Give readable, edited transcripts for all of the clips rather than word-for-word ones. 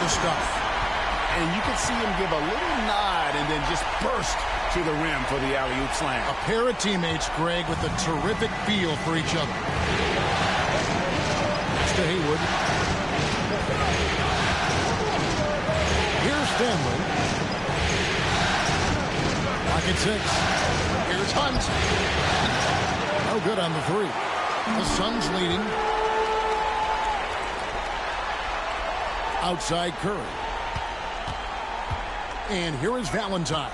stuff. And you can see him give a little nod and then just burst to the rim for the alley-oop slam. A pair of teammates, Greg, with a terrific feel for each other. It's to Haywood. Here's Stanley. Pocket 6. Here's Hunt. No good on the three. The Suns leading. Outside Curry. And here is Valentine.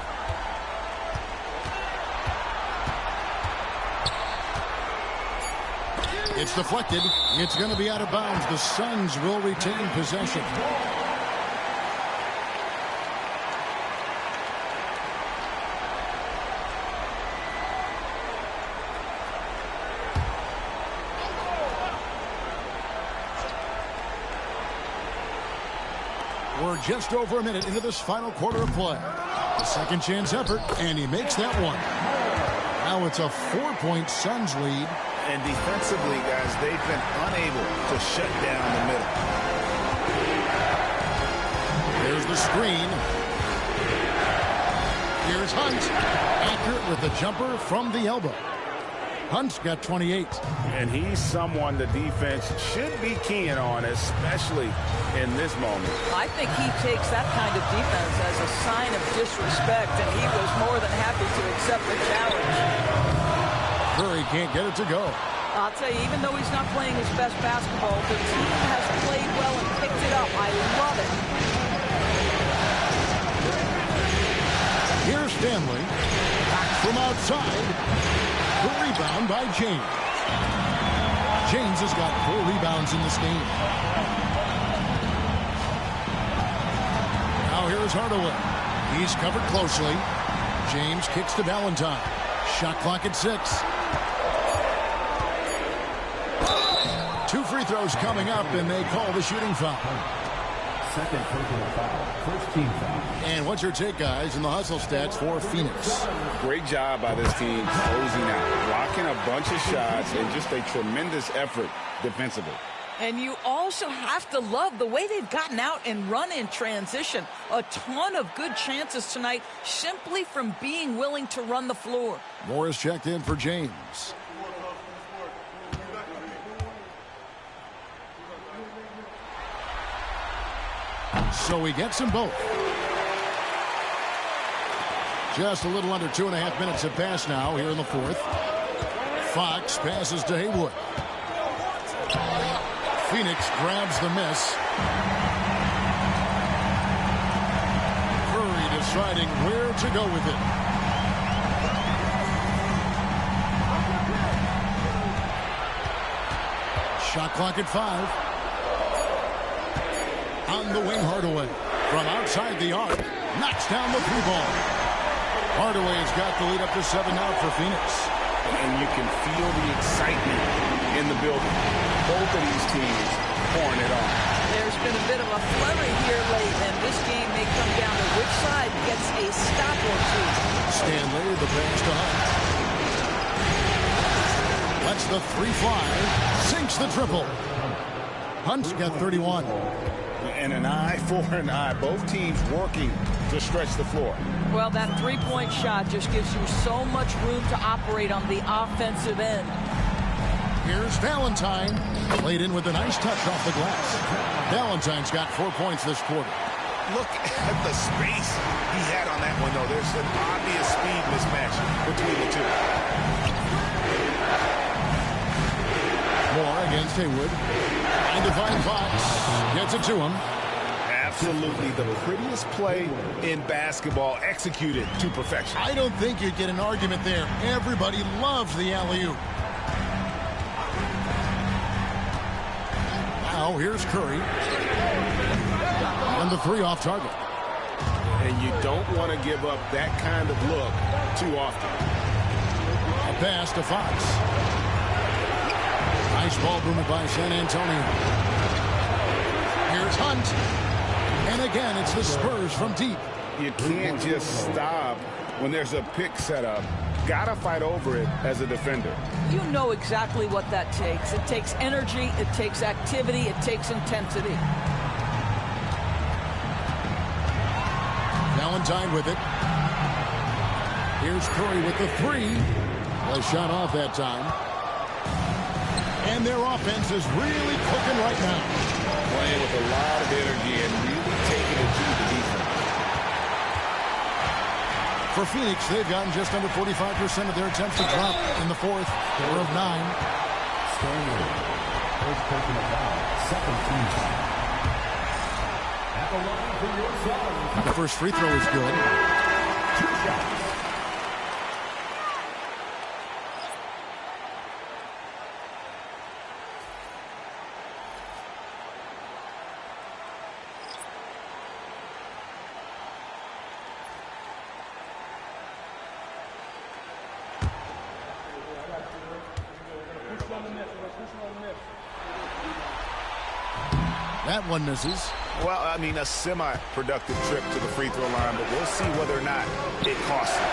It's deflected. It's going to be out of bounds. The Suns will retain possession. We're just over a minute into this final quarter of play. The second chance effort, and he makes that one. Now it's a 4-point Suns lead. And defensively, guys, they've been unable to shut down the middle. There's the screen. Here's Hunt. Accurate with the jumper from the elbow. Hunt's got 28. And he's someone the defense should be keying on, especially in this moment. I think he takes that kind of defense as a sign of disrespect, and he was more than happy to accept the challenge. Curry can't get it to go. I'll tell you, even though he's not playing his best basketball, the team has played well and picked it up. I love it. Here's Stanley. Back from outside. The rebound by James. James has got 4 rebounds in this game. Now here's Hardaway. He's covered closely. James kicks to Valentine. Shot clock at 6. 2 free throws coming up, and they call the shooting foul. Second personal foul. First team foul. And what's your take, guys, in the hustle stats for Phoenix? Great job by this team closing out, blocking a bunch of shots, and just a tremendous effort defensively. And you also have to love the way they've gotten out and run in transition. A ton of good chances tonight simply from being willing to run the floor. Morris checked in for James. So he gets them both. Just a little under 2.5 minutes have passed now here in the fourth. Fox passes to Haywood. Phoenix grabs the miss. Curry deciding where to go with it. Shot clock at 5. On the wing, Hardaway. From outside the arc. Knocks down the 3 ball. Hardaway's got the lead up to 7 now for Phoenix. And you can feel the excitement in the building. Both of these teams pouring it on. There's been a bit of a flurry here late, and this game may come down to which side gets a stop or 2. Stanley, the pass to Hunt. Lets the 3 fly. Sinks the triple. Hunt's got 31. And an eye for an eye. Both teams working to stretch the floor. Well, that 3-point shot just gives you so much room to operate on the offensive end. Here's Valentine. Played in with a nice touch off the glass. Valentine's got 4 points this quarter. Look at the space he had on that one, though. There's an obvious speed mismatch between the two. Moore against Haywood. And Divine Fox gets it to him. Absolutely the prettiest play in basketball, executed to perfection. I don't think you'd get an argument there. Everybody loves the alley-oop. Now here's Curry. And the 3 off target. And you don't want to give up that kind of look too often. A pass to Fox. Nice ball movement by San Antonio. Here's Hunt. And again, it's the Spurs from deep. You can't just stop when there's a pick set up. Gotta fight over it as a defender. You know exactly what that takes. It takes energy, it takes activity, it takes intensity. Valentine with it. Here's Curry with the three. A shot off that time. And their offense is really cooking right now. Playing with a lot of energy and really taking it to the defense. For Phoenix, they've gotten just under 45% of their attempts to drop in the fourth. 4 of 9. Stanley. First personal foul. Second team foul. At the line for your Suns. The first free throw is good. 2 shots. That one misses. Well, I mean, a semi-productive trip to the free throw line, but we'll see whether or not it costs him.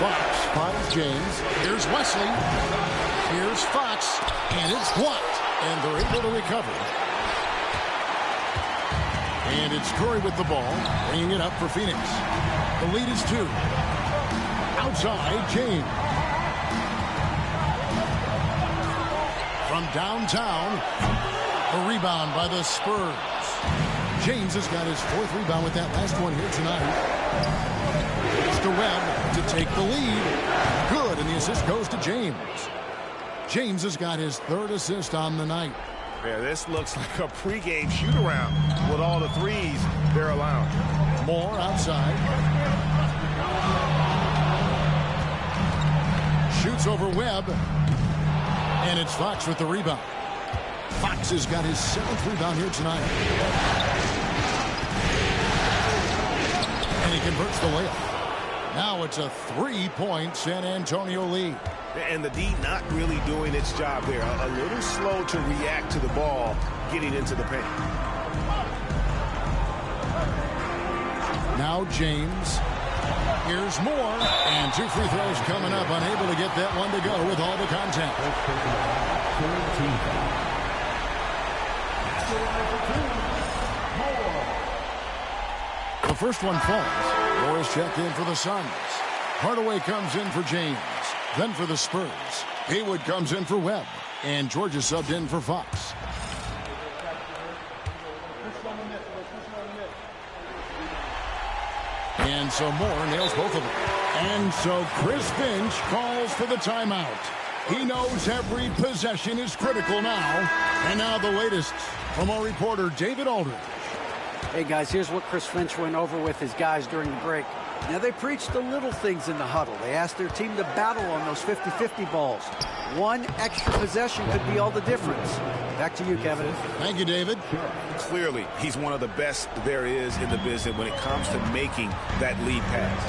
Fox finds James. Here's Wesley. Here's Fox. And it's blocked. And they're able to recover. And it's Curry with the ball. Bringing it up for Phoenix. The lead is 2. Outside, James. From downtown, a rebound by the Spurs. James has got his 4th rebound with that last one here tonight. It's to Webb to take the lead. Good, and the assist goes to James. James has got his 3rd assist on the night. Yeah, this looks like a pregame shoot-around with all the threes they're allowing. Moore outside. Shoots over Webb. And it's Fox with the rebound. Fox has got his 7th rebound here tonight. And he converts the layup. Now it's a 3-point San Antonio lead. And the D not really doing its job there. A little slow to react to the ball getting into the paint. Now James. Here's Moore. And 2 free throws coming up. Unable to get that one to go with all the contact. The first one falls. Moore is checked in for the Suns. Hardaway comes in for James. Then for the Spurs. Haywood comes in for Webb. And George is subbed in for Fox. And so Moore nails both of them. And so Chris Finch calls for the timeout. He knows every possession is critical now. And now the latest from our reporter David Aldridge. Hey guys, here's what Chris Finch went over with his guys during the break. Now they preached the little things in the huddle. They asked their team to battle on those 50-50 balls. One extra possession could be all the difference. Back to you, Kevin. Thank you, David. Clearly, he's one of the best there is in the business when it comes to making that lead pass.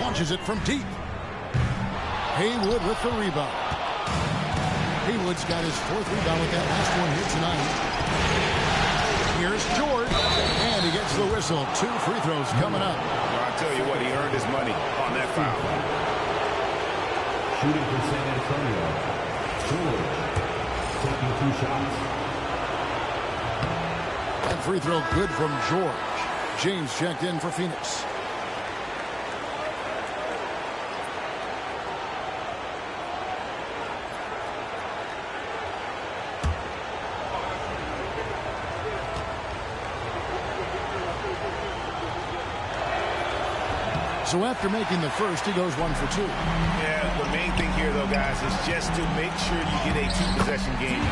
Launches it from deep. Haywood with the rebound. Haywood's got his 4th rebound with that last one here tonight. Here's George, and he gets the whistle. 2 free throws coming up. Well, I tell you what, he earned his money on that foul. Shooting for San Antonio. George taking 2 shots. That free throw good from George. James checked in for Phoenix. So after making the first, he goes 1 for 2. Yeah, the main thing here, though, guys, is just to make sure you get a 2-possession game.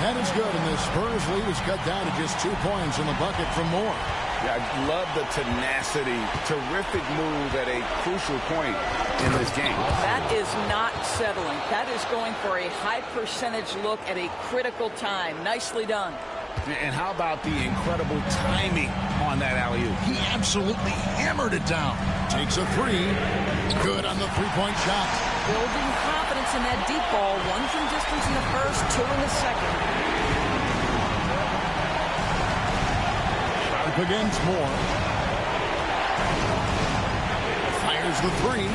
That is good, and the Spurs lead is cut down to just 2 points in the bucket from Moore. Yeah, I love the tenacity. Terrific move at a crucial point in this game. That is not settling. That is going for a high percentage look at a critical time. Nicely done. And how about the incredible timing on that alley-oop? He absolutely hammered it down. Takes a 3. Good on the 3-point shot. Building confidence in that deep ball. 1 from distance in the first, 2 in the second. Sharp against Moore. Fires the 3.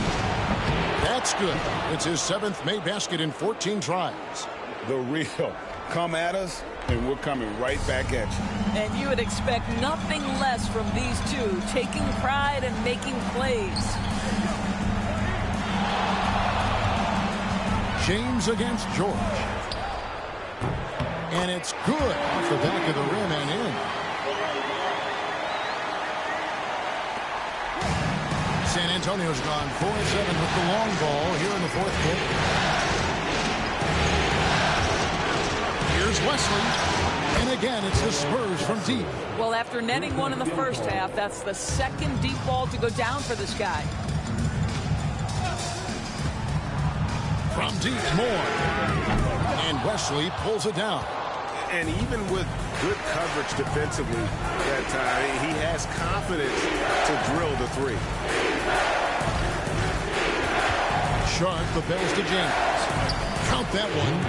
That's good. It's his 7th made basket in 14 tries. The real Come at us, and we're coming right back at you. And you would expect nothing less from these two, taking pride and making plays. James against George. And it's good off the back of the rim and in. San Antonio's gone 4-7 with the long ball here in the fourth quarter. Here's Wesley. And again, it's the Spurs from deep. Well, after netting one in the first half, that's the second deep ball to go down for this guy. From deep, Moore. And Wesley pulls it down. And even with good coverage defensively that time, he has confidence to drill the three. Sharp, the pass to James. Count that one.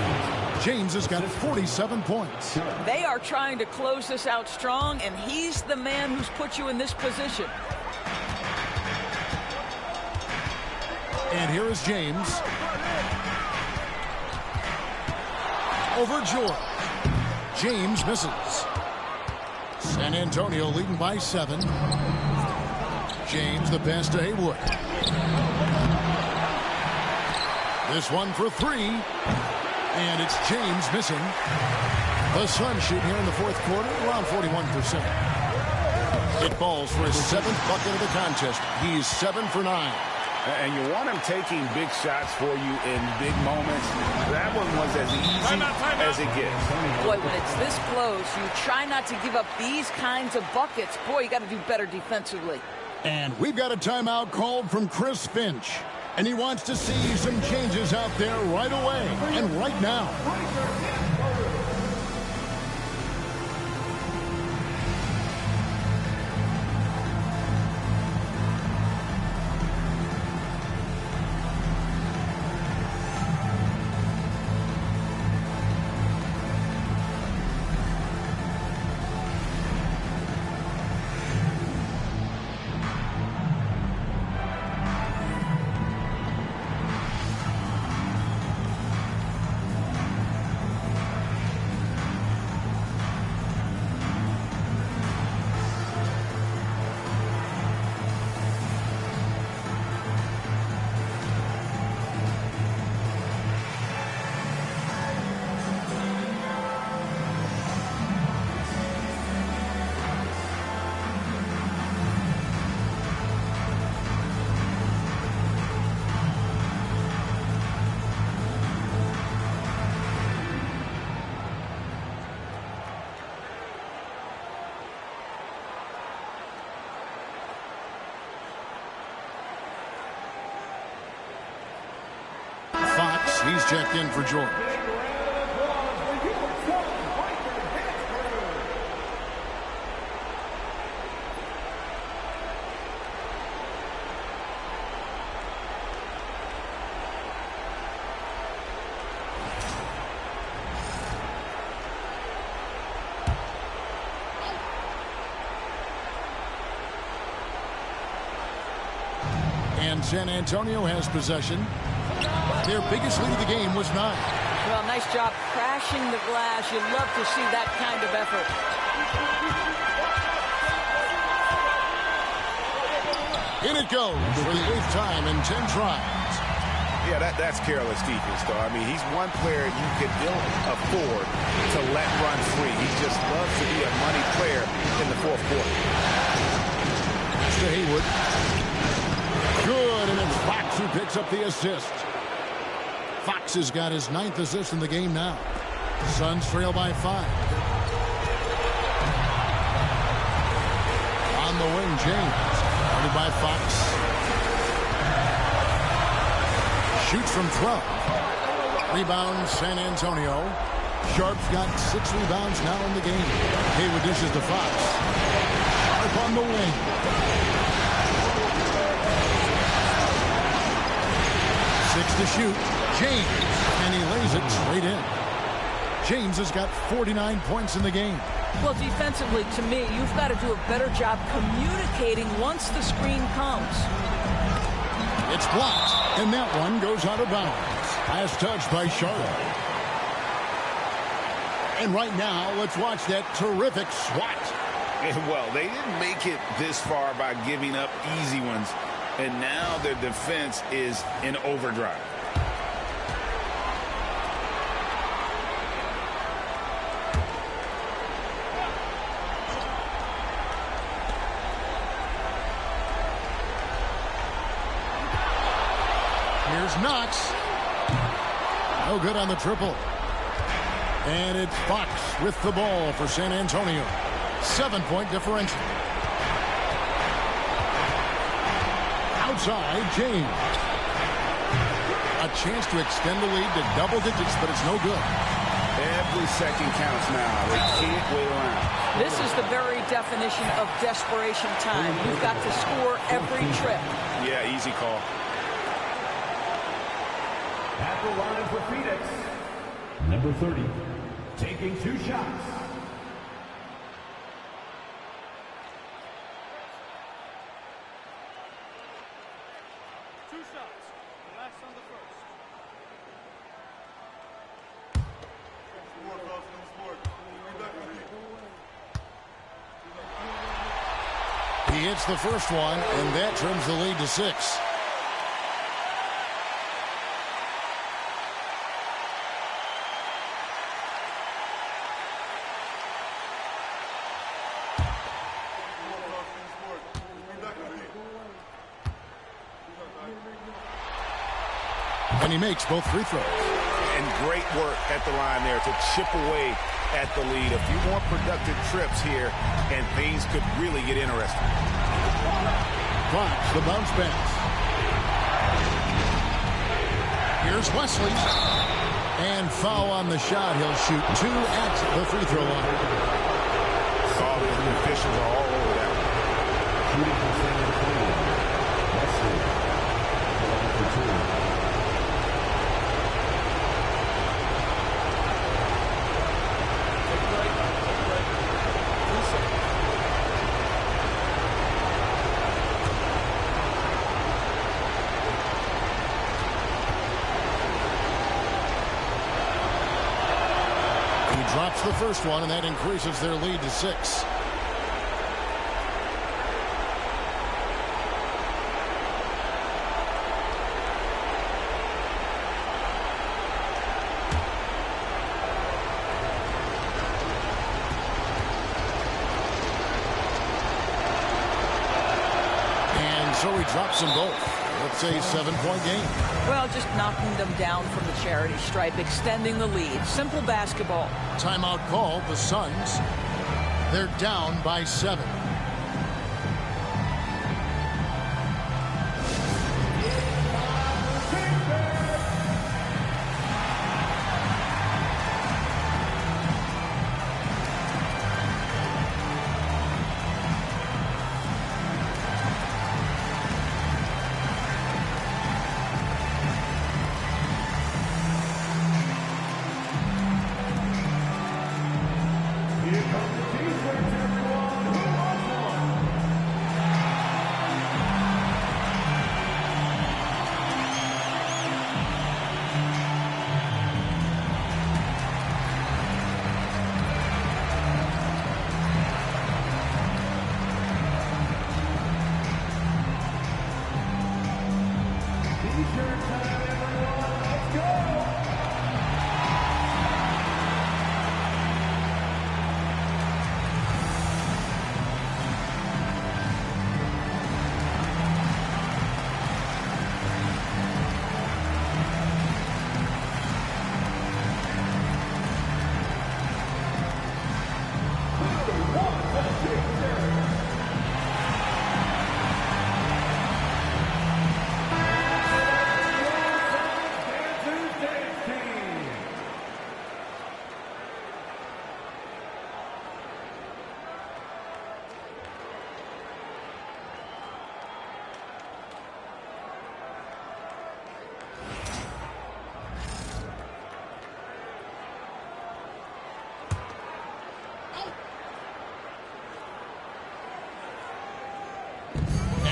James has got 47 points. They are trying to close this out strong, and he's the man who's put you in this position. And here is James. Over George. James misses. San Antonio leading by 7. James the pass to Haywood. This one for 3. And it's James missing. The Suns shooting here in the fourth quarter around 41%. It falls for his 7th bucket of the contest. He's 7 for 9. And you want him taking big shots for you in big moments. That one was as easy as it gets. Boy, when it's this close, you try not to give up these kinds of buckets. Boy, you got to do better defensively. And we've got a timeout called from Chris Finch. And he wants to see some changes out there right away and right now. He's checked in for George. And San Antonio has possession. Their biggest lead of the game was 9. Well, nice job crashing the glass. You love to see that kind of effort. In it goes for the 8th time in 10 tries. Yeah, that's careless defense, though. I mean, he's one player you could ill afford to let run free. He just loves to be a money player in the fourth quarter. Pass to Haywood. Good, and it's Fox who picks up the assist. Fox has got his 9th assist in the game now. Suns trail by 5. On the wing, James. Guarded by Fox. Shoots from 12. Rebound, San Antonio. Sharp's got 6 rebounds now in the game. Haywood dishes to Fox. Sharp on the wing. 6 to shoot. James, and he lays it straight in. James has got 49 points in the game. Well, defensively, to me, you've got to do a better job communicating once the screen comes. It's blocked, and that one goes out of bounds. Last touch by Charlotte. And right now, let's watch that terrific swat. And well, they didn't make it this far by giving up easy ones. And now their defense is in overdrive. Here's Knox. No good on the triple. And it's Fox with the ball for San Antonio. 7-point differential. Outside, James. A chance to extend the lead to double digits, but it's no good. Every second counts now. They can't wait around. This is the very definition of desperation time. You've got to score every trip. Yeah, easy call. At the line for Phoenix, number 30, taking 2 shots. He hits the first one, and that trims the lead to 6. And he makes both free throws. And great work at the line there to chip away at the lead. A few more productive trips here, and things could really get interesting. Fox, the bounce pass. Here's Wesley. And foul on the shot. He'll shoot 2 at the free throw line. Oh, the officials are all over that. Shooting for San Antonio, Wesley, for 2. Drops the first one, and that increases their lead to 6. And so he drops them both. Let's say 7-point game. Well, just knocking them down from the charity stripe, extending the lead. Simple basketball. Timeout called. The Suns, they're down by 7.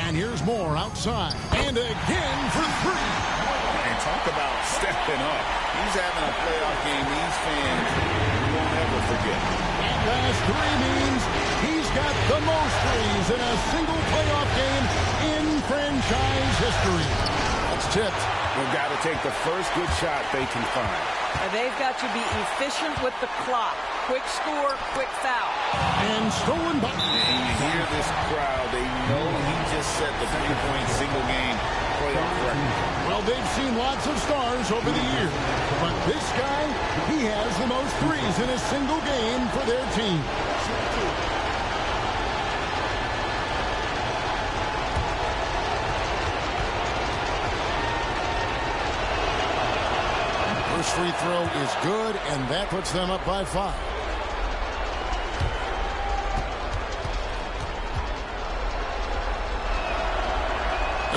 And here's more outside. And again for 3. And talk about stepping up. He's having a playoff game. These fans won't ever The most threes in a single playoff game in franchise history. That's tipped. They've got to take the first good shot they can find. And they've got to be efficient with the clock. Quick score, quick foul. And stolen by... And you hear this crowd. They know he just set the three-point single-game playoff record. Well, they've seen lots of stars over the years. But this guy, he has the most threes in a single game for their team. First free throw is good, and that puts them up by 5.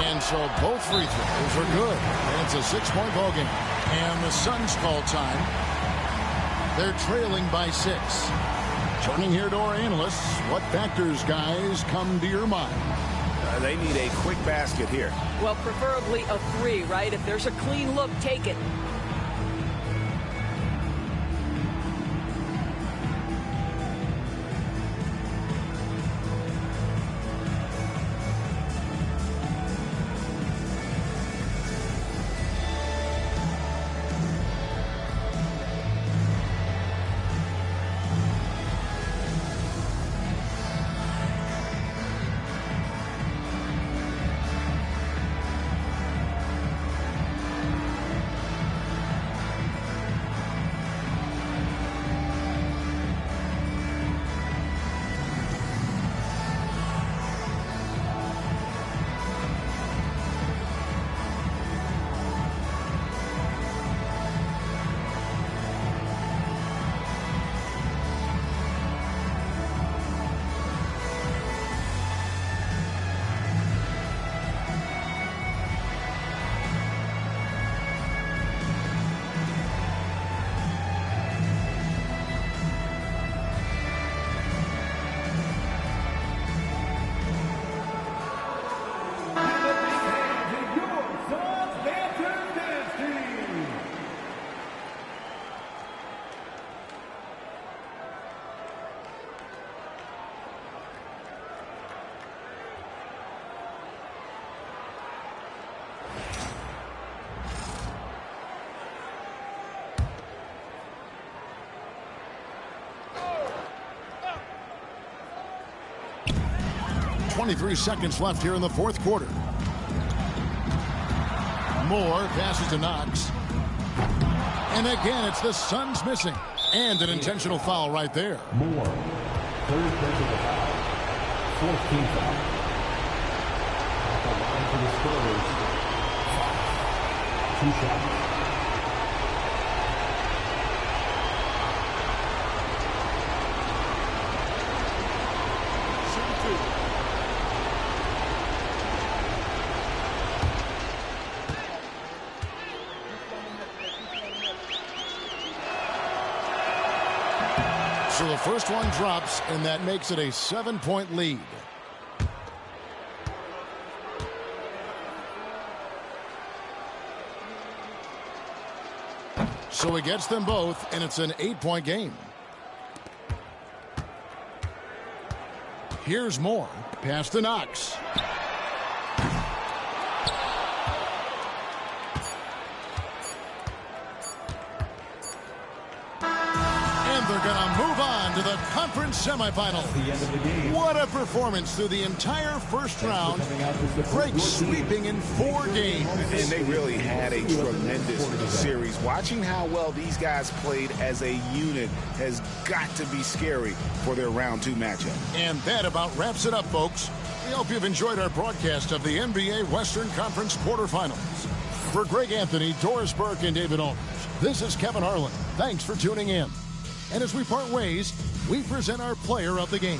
And so both free throws are good. And it's a 6-point ball game. And the Suns call time. They're trailing by 6. Turning here to our analysts, what factors, guys, come to your mind? They need a quick basket here. Well, preferably a 3, right? If there's a clean look, take it. .23 seconds left here in the fourth quarter. Moore passes to Knox. And again, it's the Suns missing. And an intentional foul right there. Moore, third personal foul. 14th foul. At the line for the Spurs. 2 shots. So the first one drops, and that makes it a 7-point lead. So he gets them both, and it's an 8-point game. Here's Moore. Pass to Knox. They're going to move on to the conference semifinal. What a performance through the entire first round. Breaks sweeping in 4 games. And they really had a tremendous series. Watching how well these guys played as a unit has got to be scary for their round 2 matchup. And that about wraps it up, folks. We hope you've enjoyed our broadcast of the NBA Western Conference quarterfinals. For Greg Anthony, Doris Burke, and David Aldridge, this is Kevin Harlan. Thanks for tuning in. And as we part ways, we present our player of the game.